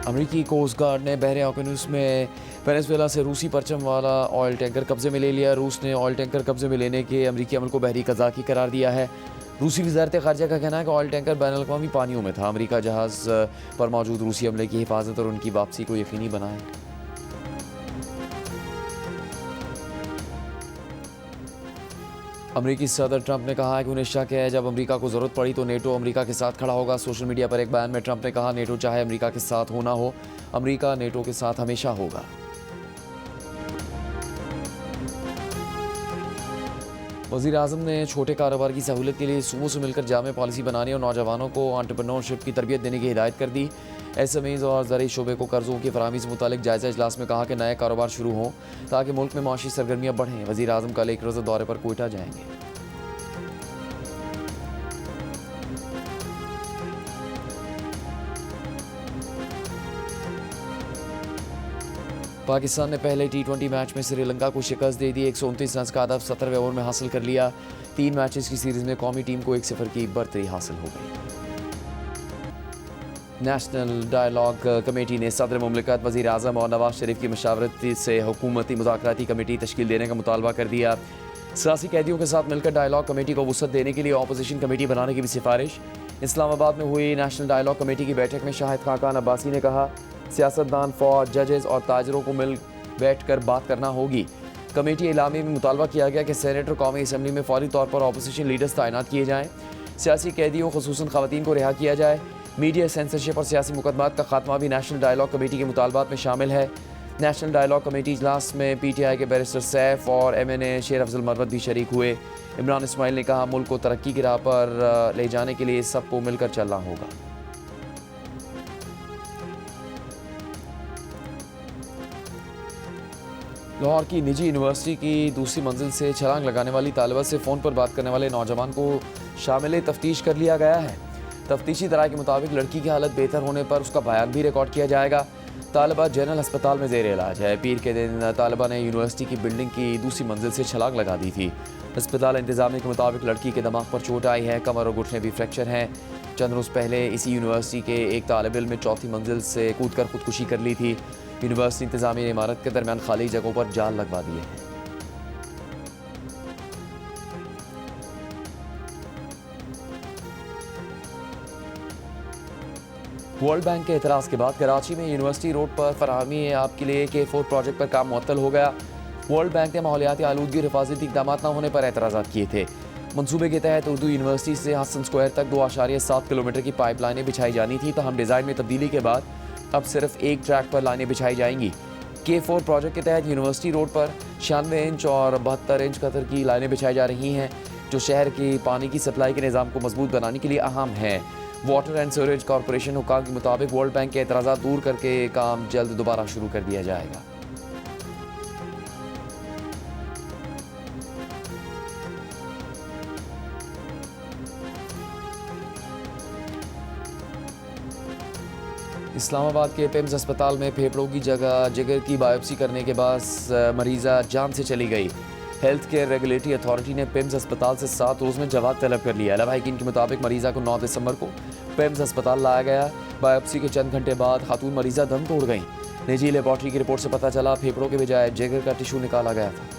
अमेरिकी coast guard ने बहरे ऑर्गेनुस में वेनेजुएला से रूसी परचम वाला ऑयल टैंकर कब्जे में ले लिया। रूस ने ऑयल टैंकर कब्जे में लेने के अमेरिकी अमल को बहरी कज़ाकी करार दिया है। रूसी वज़ारत ख़ारजा का कहना है कि ऑयल टैंकर बैन अल-अक़वामी पानियों में था। अमेरिका जहाज़ पर मौजूद रूसी अमले की हिफाजत और उनकी वापसी को यकीनी बनाए। अमेरिकी सदर ट्रंप ने कहा है कि उन्हें शक है जब अमेरिका को ज़रूरत पड़ी तो नेटो अमेरिका के साथ खड़ा होगा। सोशल मीडिया पर एक बयान में ट्रंप ने कहा, नेटो चाहे अमेरिका के साथ हो ना हो, अमेरिका नेटो के साथ हमेशा होगा। वज़ीर आज़म ने छोटे कारोबार की सहूलत के लिए सूबों से मिलकर जामे पॉलिसी बनाने और नौजवानों को एंटरप्रेन्योरशिप की तरबियत देने की हिदायत कर दी। SMEs और ज़राई शोबे को कर्ज़ों की फराहमी से मुतालिक जायज़ा इजलास में कहा कि नए कारोबार शुरू हों ताकि मुल्क में माशी सरगर्मियाँ बढ़ें। वज़ीर आज़म कल एक रोज़ा दौरे पर कोयटा जाएंगे। पाकिस्तान ने पहले T20 मैच में श्रीलंका को शिकस्त दे दी। 129 रन का हदफ 17वें ओवर में हासिल कर लिया। 3 मैचेस की सीरीज़ में कौमी टीम को 1-0 की बर्तरी हासिल हो गई। नेशनल डायलॉग कमेटी ने सदर मुमलिकत, वज़ीर आज़म और नवाज शरीफ की मशावरत से हुकूमती मुज़ाकराती कमेटी तश्कील देने का मुतालबा कर दिया। सियासी कैदियों के साथ मिलकर डायलॉग कमेटी को वुसअत देने के लिए अपोजिशन कमेटी बनाने की भी सिफारिश। इस्लामाबाद में हुई नेशनल डायलॉग कमेटी की बैठक में शाहिद खाकान अब्बासी ने कहा, सियासतदान, फौज, जजेस और ताजरों को मिल बैठ कर बात करना होगी। कमेटी इलामी में मुतालबा किया गया कि सेनेटर कौमी असम्बली में फौरी तौर पर अपोजिशन लीडर्स तैनात किए जाएँ। सियासी कैदियों खुसूसन ख़वातीन को रिहा किया जाए। मीडिया सेंसरशिप और सियासी मुकदमात का खात्मा भी नेशनल डायलॉग कमेटी के मुतालबात में शामिल है। नेशनल डायलॉग कमेटी इजलास में PTI के बैरिस्टर सैफ और MNA शेर अफजल मरवत भी शरीक हुए। इमरान इस्माइल ने कहा, मुल्क को तरक्की की राह पर ले जाने के लिए सबको मिलकर चलना होगा। लाहौर की निजी यूनिवर्सिटी की दूसरी मंजिल से छलांग लगाने वाली तालिबा से फ़ोन पर बात करने वाले नौजवान को शामिल तफ्तीश कर लिया गया है। तफ्तीशी दराए के मुताबिक लड़की की हालत बेहतर होने पर उसका बयान भी रिकॉर्ड किया जाएगा। तालिबा जनरल अस्पताल में ज़ेर इलाज है। पीर के दिन तालिबा ने यूनिवर्सिटी की बिल्डिंग की दूसरी मंजिल से छलांग लगा दी थी। अस्पताल इंतजामिया के मुताबिक लड़की के दिमाग पर चोट आई है, कमर और घुटने भी फ्रैक्चर हैं। चंद रोज़ पहले इसी यूनिवर्सिटी के एक तालिब इल्म ने चौथी मंजिल से कूदकर खुदकुशी कर ली थी। यूनिवर्सिटी इंतजामिया ने इमारत के दरमियान खाली जगहों पर जाल लगवा दिए हैं। वर्ल्ड बैंक के एतराज़ के बाद कराची में यूनिवर्सिटी रोड पर फराहमी आपके लिए K4 प्रोजेक्ट पर काम मुअत्तल हो गया। वर्ल्ड बैंक ने माहौलियाती आलूदगी और हिफाजती इक़दाम न होने पर एतराज़ात किए थे। मनसूबे के तहत उर्दू यूनिवर्सिटी से हसन स्क्वायर तक 2.7 किलोमीटर की पाइपलाइनें बिछाई जानी थी, तहम डिज़ाइन में तब्दीली के बाद अब सिर्फ एक ट्रैक पर लाइनें बिछाई जाएंगी। K4 प्रोजेक्ट के तहत यूनिवर्सिटी रोड पर 96 इंच और 72 इंच कतर की लाइनें बिछाई जा रही हैं, जो शहर की पानी की सप्लाई के निज़ाम को मजबूत बनाने के लिए अहम है। वाटर एंड सीवरेज कॉरपोरेशन हुक्काम के मुताबिक वर्ल्ड बैंक के एतराज़ात दूर करके काम जल्द दोबारा शुरू कर दिया जाएगा। इस्लामाबाद के पिम्स अस्पताल में फेफड़ों की जगह जिगर की बायोप्सी करने के बाद मरीज़ा जान से चली गई। हेल्थ केयर रेगुलेटरी अथॉरिटी ने पिम्स अस्पताल से 7 रोज़ में जवाब तलब कर लिया। लवाहिकीन के मुताबिक मरीज़ा को 9 दिसंबर को पिम्स अस्पताल लाया गया। बायोप्सी के चंद घंटे बाद खातून मरीज़ा दम तोड़ गई। निजी लेबॉर्ट्री की रिपोर्ट से पता चला फेफड़ों के बजाय जिगर का टिश्यू निकाला गया था।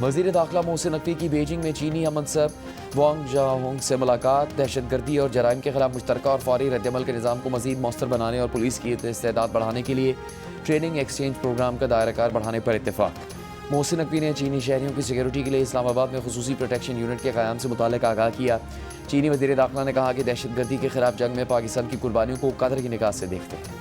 वज़ीर दाखिला मोहसिन नकवी की बीजिंग में चीनी हमसब वांग जाओंग से मुलाकात। दहशतगर्दी और जराइम के खिलाफ मुश्तरका और फौरी रद्दमल के निज़ाम को मज़ीद मौसर बनाने और पुलिस की इस्तेदाद बढ़ाने के लिए ट्रेनिंग एक्सचेंज प्रोग्राम का दायराकार बढ़ाने पर इत्तेफाक। मोहसिन नकवी ने चीनी शहरियों की सिक्योरिटी के लिए इस्लामाबाद में खुसूसी प्रोटेक्शन यूनिट के क़याम से मुताल्लिक़ आगाह किया। चीनी वज़ीर दाखिला ने कहा कि दहशतगर्दी के खिलाफ जंग में पाकिस्तान की कुर्बानियों को कदर की निगाह से देखते हैं।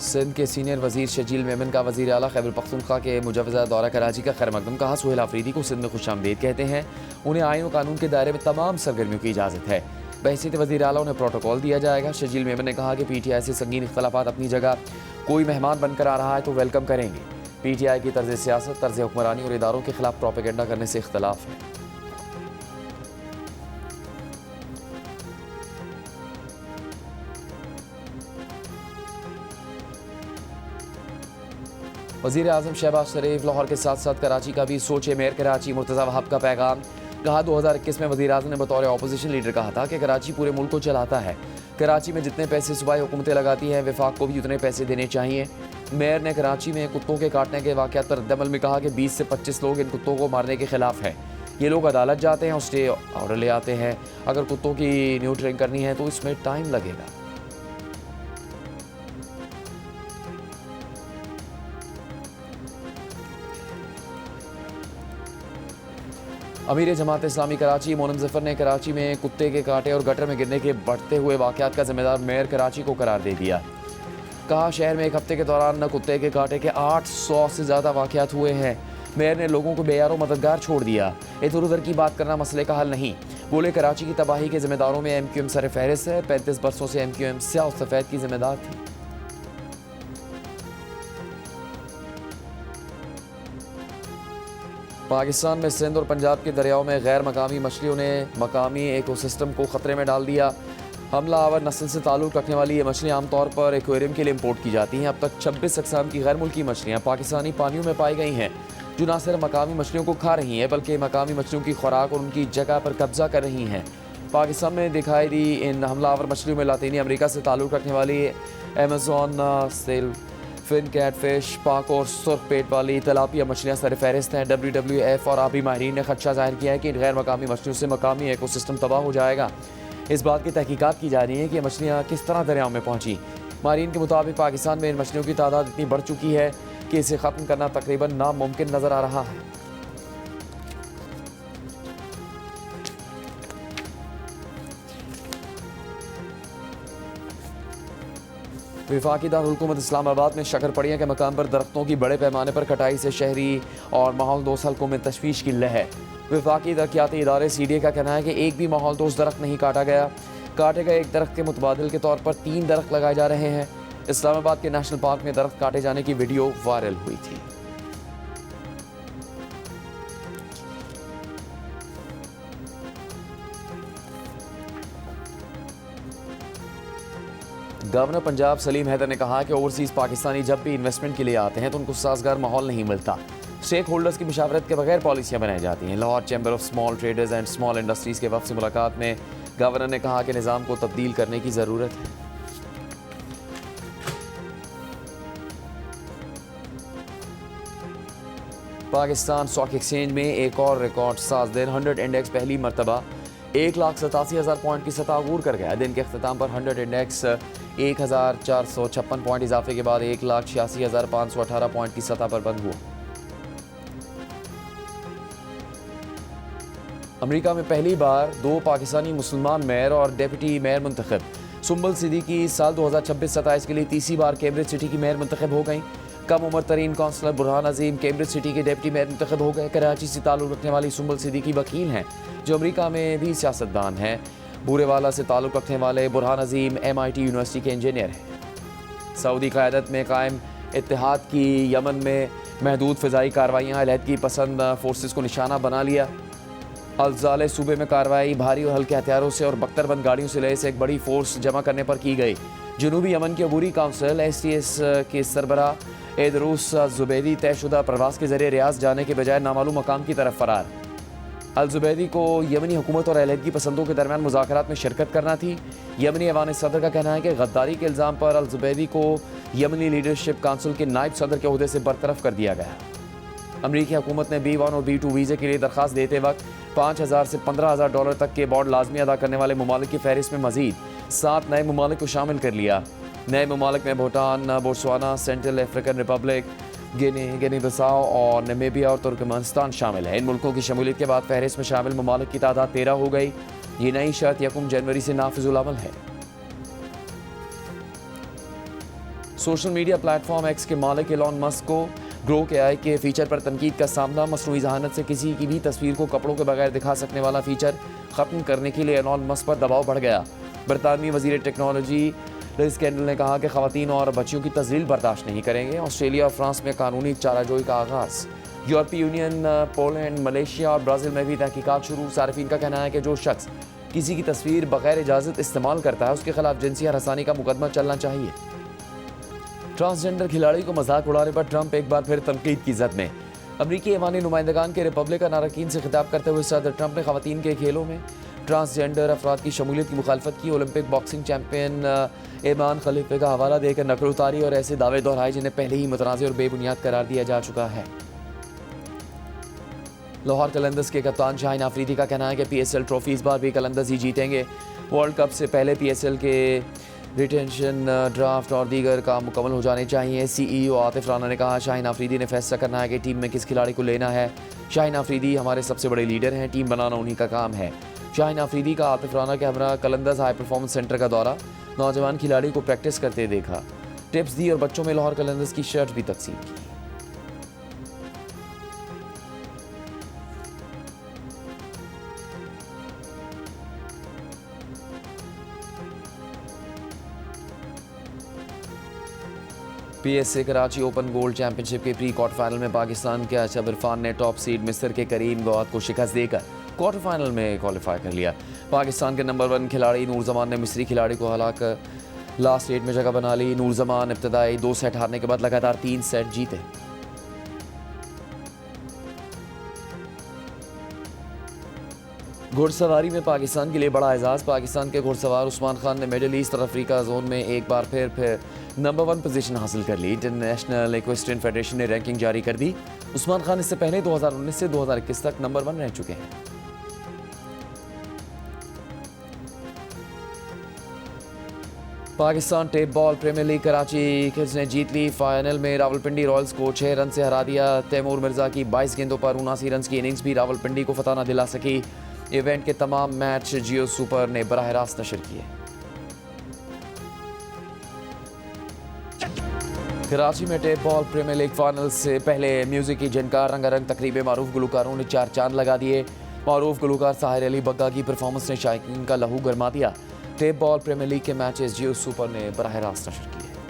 सिंध के सीनियर वजीर शजील मेमन का वज़ीर आला खैबर पख्तूनख्वा के मुजवज़ा दौरा कराची का खैर मकदम कहा। सुहेल आफरीदी को सिंध में खुशामदीद कहते हैं। उन्हें आईन और कानून के दायरे में तमाम सरगर्मियों की इजाज़त है। बहसीत वज़ीर आला उन्हें प्रोटोकॉल दिया जाएगा। शजील मेमन ने कहा कि PTI से संगीन इख्तलाफात अपनी जगह, कोई मेहमान बनकर आ रहा है तो वेलकम करेंगे। PTI की तर्ज सियासत, तर्ज हुक्मरानी और इदारों के खिलाफ प्रोपेगेंडा करने से इख्तलाफ है। वज़ीर आज़म शहबाज शरीफ लाहौर के साथ साथ कराची का भी सोचे मेयर कराची मुर्तज़ा वहाब का पैगाम। कहा 2021 में वज़ीर आज़म ने बतौर अपोजिशन लीडर कहा था कि कराची पूरे मुल्क को चलाता है। कराची में जितने पैसे सूबाई हुकूमतें लगाती हैं वफाक को भी उतने पैसे देने चाहिए। मेयर ने कराची में कुत्तों के काटने के वाक़यात पर रद्दअमल में कहा कि 20 से 25 लोग इन कुत्तों को मारने के खिलाफ हैं। ये लोग अदालत जाते हैं और स्टे ऑर्डर ले आते हैं। अगर कुत्तों की न्यूट्रिंग करनी है तो इसमें टाइम लगेगा। अमीर जमात इस्लामी कराची मोनम ज़फ़र ने कराची में कुत्ते के काटे और गटर में गिरने के बढ़ते हुए वाक़यात का जिम्मेदार मेयर कराची को करार दे दिया। कहा शहर में एक हफ्ते के दौरान कुत्ते के काटे के 800 से ज़्यादा वाक़यात हुए हैं। मेयर ने लोगों को बेयारो मददगार छोड़ दिया। इधर उधर की बात करना मसले का हल नहीं। बोले कराची की तबाही के जिम्मेदारों में MQM सर फहरिस्त है। 35 बरसों से MQM स्याह सफ़ेद की जिम्मेदार थी। पाकिस्तान में सिंध और पंजाब के दरियाओं में गैर मकामी मछलियों ने मकामी इकोसिस्टम को ख़तरे में डाल दिया। हमला आवर नस्ल से ताल्लुक़ रखने वाली ये मछलियाँ आमतौर पर एक्वेरियम के लिए इम्पोर्ट की जाती हैं। अब तक 26 अक़साम की गैर मुल्की मछलियाँ पाकिस्तानी पानियों में पाई गई हैं, जो न सिर्फ मकामी मछलियों को खा रही हैं बल्कि मकामी मछलियों की खुराक और उनकी जगह पर कब्जा कर रही हैं। पाकिस्तान में दिखाई दी इन हमलावर मछलियों में लातीनी अमेरिका से ताल्लुक़ रखने वाली अमेज़ॉन सेल फिन कैटफिश पाक और सुर्ख पेट वाली तलापिया मछलियाँ सर फहरिस्त हैं। WWF और आबी माहिरीन ने खदशा जाहिर किया है कि इन गैर मकामी मछलियों से मकामी इकोसिस्टम तबाह हो जाएगा। इस बात की तहकीकात की जा रही है कि मछलियाँ किस तरह दरियाओं में पहुँची। माहिरीन के मुताबिक पाकिस्तान में इन मछलियों की तादाद इतनी बढ़ चुकी है कि इसे ख़त्म करना तकरीबन नामुमकिन नज़र आ रहा है। वफाकी दारुल-हुकूमत इस्लामाबाद में शक्करपड़ियाँ के मकाम पर दरख्तों की बड़े पैमाने पर कटाई से शहरी और माहौल दोस्त हल्कों में तशवीश की लहर। वफाकी तरक्याती इदारे CDA का कहना है कि एक भी माहौल दोस्त दरख्त नहीं काटा गया। काटे गए एक दरख्त के मुतबादिल के तौर पर 3 दरख्त लगाए जा रहे हैं। इस्लामाबाद के नेशनल पार्क में दरख्त काटे जाने की वीडियो वायरल हुई थी। गवर्नर पंजाब सलीम हैदर ने कहा कि ओवरसीज़ पाकिस्तानी जब भी इन्वेस्टमेंट के लिए आते हैं तो उनको साजगार माहौल नहीं मिलता। स्टेक होल्डर्स की मुशावरत के बगैर पॉलिसियाँ बनाई जाती हैं। Lahore chamber of small traders and small industries के वक्त से मुलाकात में गवर्नर ने कहा कि निज़ाम को तब्दील करने की ज़रूरत है। पाकिस्तान स्टॉक एक्सचेंज में एक और रिकॉर्ड साज दिन 100 इंडेक्स पहली मरतबा 1,87,000 पॉइंट की सतह अबूर कर गया। दिन के अख्ताम पर 100 इंडेक्स 1,456 पॉइंट इजाफे के बाद 1,86,518 पॉइंट की सतह पर बंद हुआ। अमेरिका में पहली बार 2 पाकिस्तानी मुसलमान मेयर और डेप्यूटी मेयर मुंतखब। सुंबल सिद्दीकी साल 2026-27 के लिए तीसरी बार कैम्ब्रिज सिटी की मेयर मुंतखब हो गई। कम उम्र तरीन काउंसलर बुरहान अजीम कैम्ब्रिज सिटी के डिप्टी मेयर मुंतखब हो गए। कराची से ताल्लुक़ रखने वाली सुंबल सिद्दीकी वकील हैं जो अमेरिका में भी सियासतदान हैं। बूरेवाला से ताल्लुक़ रखने वाले बुरहान अजीम MIT यूनिवर्सिटी के इंजीनियर हैं। सऊदी क़यादत में कायम इत्तेहाद की यमन में महदूद फ़िज़ाई कार्रवाइयाँ अलहदगी पसंद फोर्सेस को निशाना बना लिया। अल-ज़ाले सूबे में कार्रवाई भारी और हल्के हथियारों से और बख्तरबंद गाड़ियों से लैस एक बड़ी फोर्स जमा करने पर की गई। जनूबी यमन की अबूरी काउंसिल STS के सरबराह एदरूस जुबैदी तयशुदा प्रवास के जरिए रियाज जाने के बजाय नामालूम मकाम की तरफ फरार। अल-जुबैदी को यमनी हुकूमत और अलहदगी पसंदों के दरमियान मुज़ाकरात में शिरकत करना थी। यमनी ऐवान सदर का कहना है कि गद्दारी के इल्ज़ाम पर अल-जुबैदी को यमनी लीडरशिप काउंसिल के नायब सदर के ओहदे से बरतरफ कर दिया गया। अमरीकी हुकूमत ने B1 और B2 वीज़े के लिए दरख्वास्त देते वक्त $5,000 से $15,000 तक के बॉन्ड लाजमी अदा करने वाले ममालिक की फहरिस्त में मजीद 7 नए ममालिक को शामिल कर लिया। नए ममालिक में Bhutan, Botswana, Central African Republic, Guinea Bissau और नामीबिया और तुर्कमेनिस्तान शामिल है। इन मुल्कों की शमूलियत के बाद फहरिस्त में शामिल ममालिक की तादाद 13 हो गई। ये नई शर्त 1 जनवरी से नाफिजुल अमल है। सोशल मीडिया प्लेटफॉर्म X के मालिक एलॉन मस्क को ग्रोक AI के फीचर पर तनकीद का सामना। मसनूई ज़हानत से किसी की भी तस्वीर को कपड़ों के बगैर दिखा सकने वाला फीचर ख़त्म करने के लिए एलॉन मस्क पर दबाव बढ़ गया। बरतानवी वज़ीर टेक्नोलॉजी लिज कैंडल ने कहा कि ख़वातीन और बच्चियों की तज़लील बर्दाश्त नहीं करेंगे। ऑस्ट्रेलिया और फ्रांस में कानूनी चाराजोई का आगाज़। यूरोपीय यूनियन, पोलैंड, मलेशिया और ब्राज़ील में भी तहकीकात शुरू। सार्फिन का कहना है कि जो शख्स किसी की तस्वीर बगैर इजाज़त इस्तेमाल करता है उसके खिलाफ जिनसी हरासानी का मुकदमा चलना चाहिए। ट्रांसजेंडर खिलाड़ी को मजाक उड़ाने पर ट्रंप एक बार फिर तनकीद की जद में। अमरीकी ऐवानी नुमाइंदगान के रिपब्लिकन अरकान से खिताब करते हुए सदर ट्रंप ने खवातीन के खेलों में ट्रांसजेंडर अफराद की शमूलियत की मुखालफत की। ओलंपिक बॉक्सिंग चैंपियन एमान खलीफे का हवाला देकर नकल उतारी और ऐसे दावे दोहराए जिन्हें पहले ही मुतनाज़ और बेबुनियाद करार दिया जा चुका है। लाहौर कलंदर्स के कप्तान शाहीन आफरीदी का कहना है कि PSL ट्रॉफी इस बार भी कलंदर्स ही जीतेंगे। वर्ल्ड कप से पहले PSL के रिटेंशन ड्राफ्ट और दीगर काम मुकम्मल हो जाने चाहिए। CEO आतिफ राना ने कहा, शाहीन आफरीदी ने फैसला करना है कि टीम में किस खिलाड़ी को लेना है। शाहीन आफरीदी हमारे सबसे बड़े लीडर हैं, टीम बनाना उन्हीं का काम है। शाहीन आफरीदी का आतिफ राना के हमरा कलंदर्स हाई परफॉर्मेंस सेंटर का दौरा, नौजवान खिलाड़ी को प्रैक्टिस करते देखा, टिप्स दी और बच्चों में लाहौर कलंदर्स की शर्ट भी तकसीम की। PSA Karachi open gold championship के प्री क्वार्टर फाइनल में पाकिस्तान के अशब इरफान ने टॉप सीड मिस्र के करीम गौहद को शिकस्त देकर क्वार्टर फाइनल में क्वालिफाई कर लिया। पाकिस्तान के नंबर 1 खिलाड़ी नूर जमान ने मिस्री खिलाड़ी को हराकर लास्ट 8 में जगह बना ली। नूर जमान इब्तदाई 2 सेट हारने के बाद लगातार 3 सेट जीते। घुड़सवारी में पाकिस्तान के लिए बड़ा एजाज। पाकिस्तान के घुड़सवार उस्मान खान ने मिडिल ईस्ट और अफ्रीका जोन में एक बार फिर नंबर 1 पोजीशन हासिल कर ली। इंटरनेशनल इक्वेस्ट्रियन फेडरेशन ने रैंकिंग जारी कर दी। उस्मान खान इससे पहले 2019 से 2021 तक नंबर 1 रह चुके हैं। Pakistan tape ball premier league Karachi kids ने जीत ली। फाइनल में रावलपिंडी रॉयल्स को 6 रन से हरा दिया। तैमूर मिर्जा की 22 गेंदों पर 79 रन की इनिंग्स भी रावलपिंडी को फतह न दिला सकी। इवेंट के तमाम मैच जियो सुपर ने बराह रास्त नशर किए। कराची में tape ball premier league final से पहले म्यूजिक की झनकार रंगारंग तकरीबें मारूफ गुलकारों ने 4 चांद लगा दिए। मारूफ गुलकार साहिर अली बग्गा की परफॉर्मेंस ने शायकीन का लहू गरमा दिया। टेप बॉल प्रीमियर लीग के मैचेस जियो सुपर ने बराह रास्त नशर किए।